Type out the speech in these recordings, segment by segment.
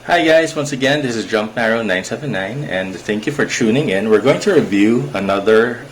Hi guys, once again this is JumpMarrow979 and thank you for tuning in. We're going to review another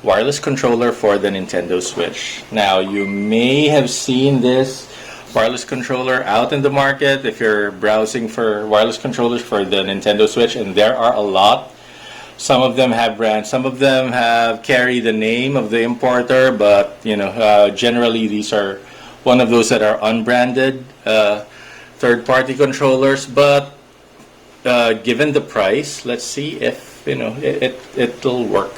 wireless controller for the Nintendo Switch. Now you may have seen this wireless controller out in the market if you're browsing for wireless controllers for the Nintendo Switch, and there are a lot. Some of them have brands, some of them have carry the name of the importer, but generally these are one of those that are unbranded third-party controllers. But given the price, let's see if it'll work,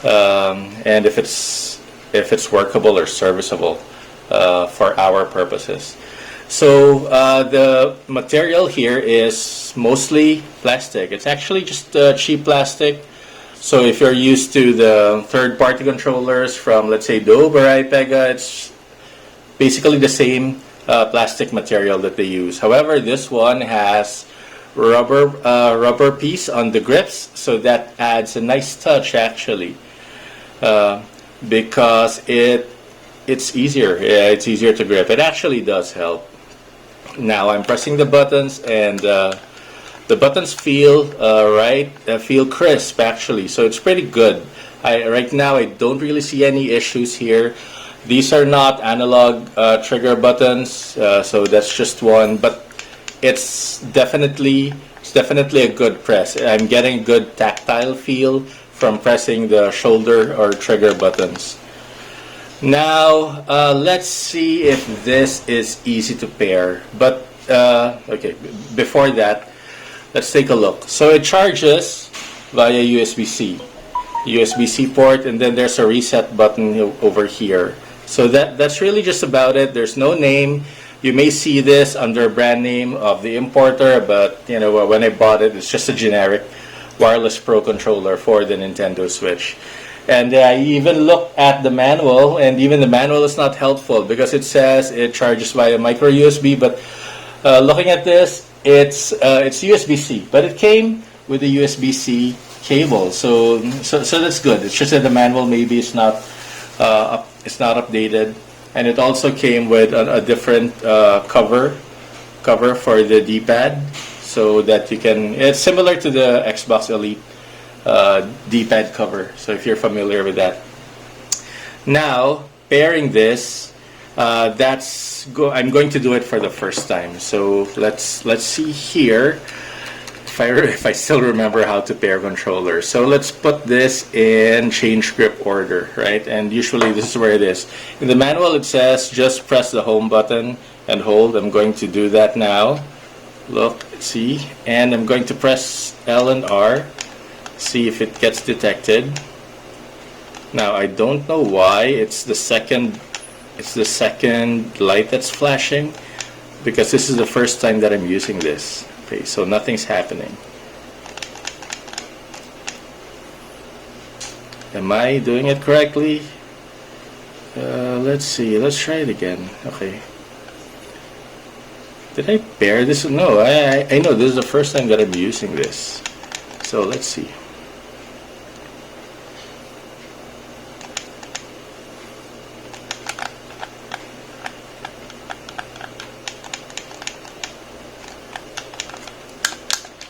and if it's workable or serviceable for our purposes. So the material here is mostly plastic. It's actually just cheap plastic. So if you're used to the third-party controllers from, let's say, Dove or iPega, it's basically the same plastic material that they use. However, this one has rubber piece on the grips, so that adds a nice touch actually, because it's easier. Yeah, it's easier to grip. It actually does help. Now I'm pressing the buttons, and the buttons feel feel crisp actually, so it's pretty good. Right now I don't really see any issues here. These are not analog trigger buttons, so that's just one, but it's definitely a good press. I'm getting good tactile feel from pressing the shoulder or trigger buttons. Now let's see if this is easy to pair, but okay, before that let's take a look. So it charges via USB-C port, and then there's a reset button over here. So that's really just about it. There's no name. You may see this under brand name of the importer, but when I bought it, it's just a generic Wireless Pro controller for the Nintendo Switch. And I even looked at the manual, and even the manual is not helpful because it says it charges via micro USB. But looking at this, it's USB-C, but it came with a USB-C cable, so that's good. It's just that the manual maybe is not updated, and it also came with a different cover for the D-pad, so that you can. It's similar to the Xbox Elite D-pad cover, so if you're familiar with that. Now pairing this, I'm going to do it for the first time. So let's see here if I still remember how to pair controllers. So let's put this in change grip order, right? And usually this is where it is. In the manual it says just press the home button and hold. I'm going to do that now. Look, see, and I'm going to press L and R. See if it gets detected. Now I don't know why it's the second light that's flashing, because this is the first time that I'm using this. Okay, so nothing's happening. Am I doing it correctly? Let's see. Let's try it again. Okay. Did I pair this? No, I know this is the first time that I'm using this. So let's see.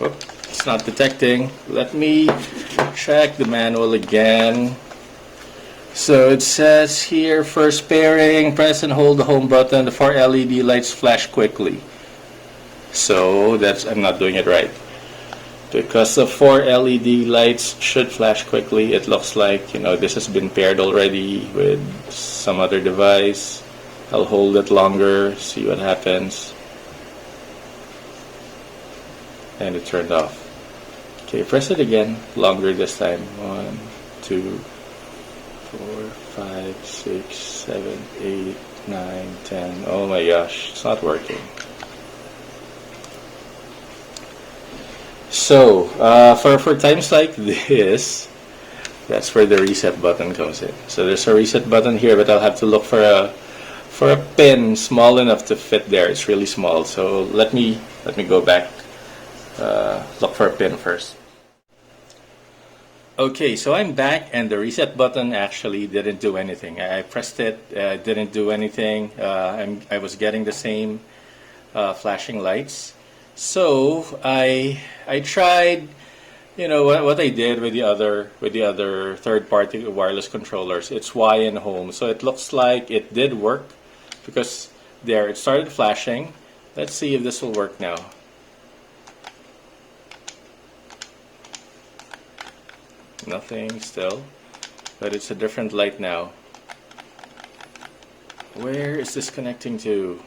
Oh, it's not detecting. Let me check the manual again. So it says here, first pairing, press and hold the home button. The 4 LED lights flash quickly. So I'm not doing it right, because the 4 LED lights should flash quickly. It looks like this has been paired already with some other device. I'll hold it longer, see what happens. And it turned off. Okay, press it again, longer this time. 1, 2, 4, 5, 6, 7, 8, 9, 10. Oh my gosh, it's not working. So for times like this, that's where the reset button comes in. So there's a reset button here, but I'll have to look for a pin small enough to fit there. It's really small. So let me go back. Look for a pin first. Okay, so I'm back, and the reset button actually didn't do anything. I pressed it, didn't do anything. I was getting the same flashing lights. So I tried, what I did with the other third-party wireless controllers. It's Y and home, so it looks like it did work because there it started flashing. Let's see if this will work now. Nothing still, but it's a different light now. Where is this connecting to?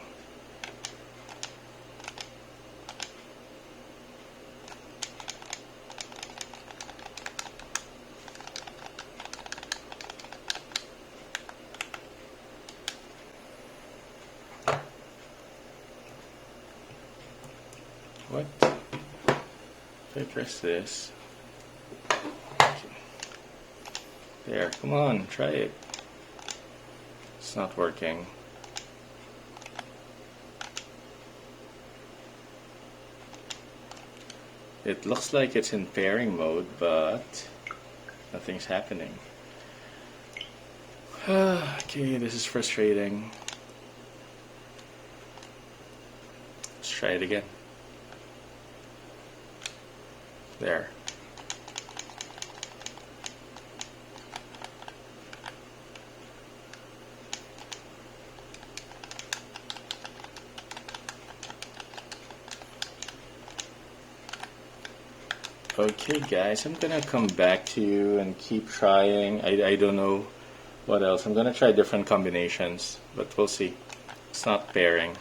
What? If I press this. There, come on, try it. It's not working. It looks like it's in pairing mode, but nothing's happening. Okay, this is frustrating. Let's try it again. There. Okay guys, I'm gonna come back to you and keep trying. I don't know what else. I'm gonna try different combinations, but we'll see. It's not pairing.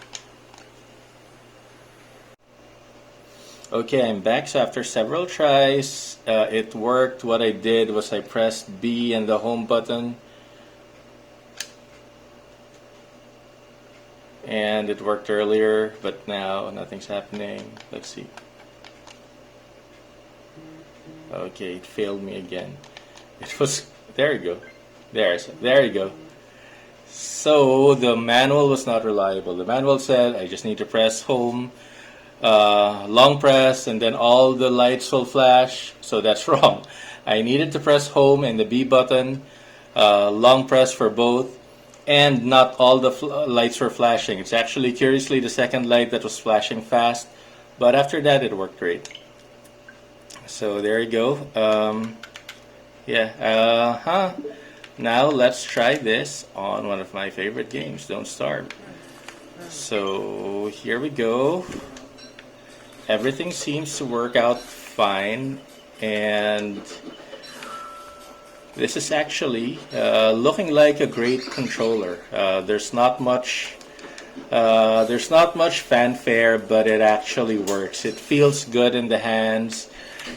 Okay, I'm back. So after several tries, it worked. What I did was I pressed B and the home button, and it worked earlier, but now nothing's happening. Let's see. Okay, it failed me again. It was, there you go. There you go. So the manual was not reliable. The manual said I just need to press home, long press, and then all the lights will flash. So that's wrong. I needed to press home and the B button, long press for both, and not all the lights were flashing. It's actually curiously the second light that was flashing fast, but after that it worked great. So there you go. Now let's try this on one of my favorite games, Don't Starve. So here we go. Everything seems to work out fine, and this is actually looking like a great controller. There's not much fanfare, but it actually works. It feels good in the hands.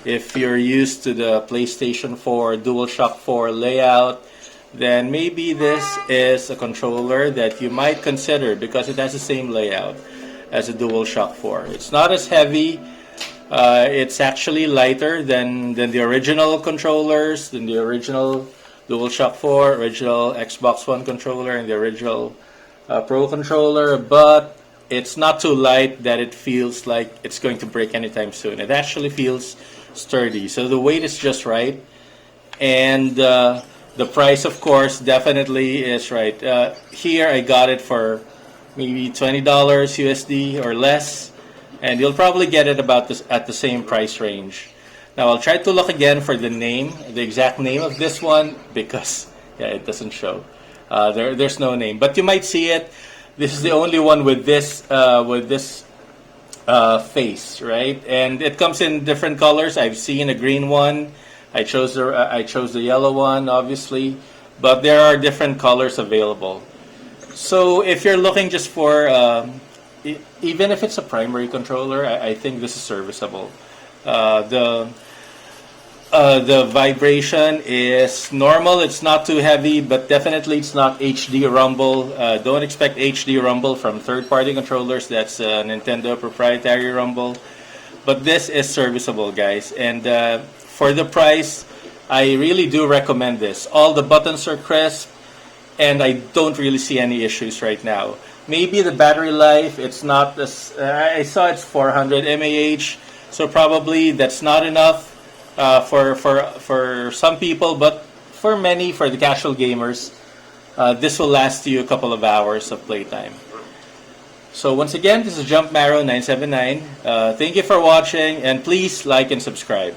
If you're used to the PlayStation 4 DualShock 4 layout, then maybe this is a controller that you might consider because it has the same layout as a DualShock 4. It's not as heavy. It's actually lighter than the original controllers, than the original DualShock 4, original Xbox One controller, and the original Pro controller, but it's not too light that it feels like it's going to break anytime soon. It actually feels sturdy. So the weight is just right, and the price, of course, definitely is right. Here I got it for maybe $20 USD or less, and you'll probably get it about this at the same price range. Now I'll try to look again for the name, the exact name of this one, because it doesn't show. There's no name, but you might see it. This is the only one with this face, right? And it comes in different colors. I've seen a green one. I chose the yellow one, obviously, but there are different colors available. So if you're looking just for, even if it's a primary controller, I think this is serviceable. The vibration is normal. It's not too heavy, but definitely it's not HD rumble. Don't expect HD rumble from third-party controllers. That's a Nintendo proprietary rumble. But this is serviceable, guys. And for the price, I really do recommend this. All the buttons are crisp, and I don't really see any issues right now. Maybe the battery life, it's not this. I saw it's 400 mAh, so probably that's not enough. For some people, but for many, for the casual gamers, this will last you a couple of hours of playtime. So once again, this is Jump Marrow 979. Thank you for watching, and please like and subscribe.